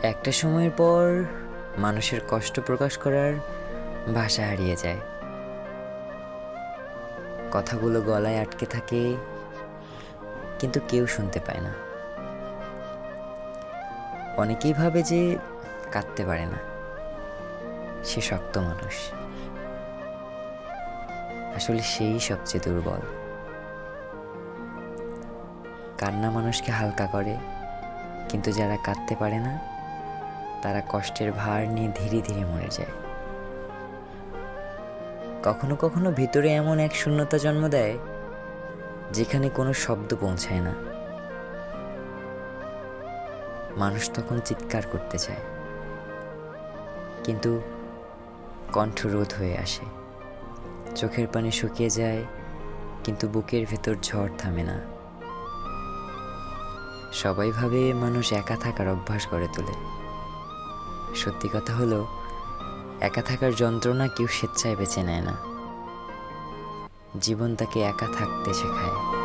একটা সময়ের পর মানুষের কষ্ট প্রকাশ করার ভাষা হারিয়ে যায়। কথাগুলো গলায় আটকে থাকে, কিন্তু কেউ শুনতে পায় না। অনেকেই ভাবে যে কাঁদতে পারে না, সে শক্ত মানুষ। আসলে সেই সবচেয়ে দুর্বল। কান্না মানুষকে হালকা করে, কিন্তু যারা কাঁদতে পারে না তারা কষ্টের ভার নিয়ে ধীরে ধীরে মরে যায়। কখনো কখনো ভিতরে এমন এক শূন্যতা জন্ম দেয় যেখানে কোনো শব্দ পৌঁছায় না। মানুষ তখন চিৎকার করতে চায়, কিন্তু কণ্ঠ রোধ হয়ে আসে। চোখের পানি শুকিয়ে যায়, কিন্তু বুকের ভেতর ঝড় থামে না। সবাই ভাবে মানুষ একা থাকার অভ্যাস গড়ে তোলে। সত্যি কথা হলো, একা থাকার যন্ত্রণা কেউ স্বেচ্ছায় বেছে নেয় না। জীবন তাকে একা থাকতে শেখায়।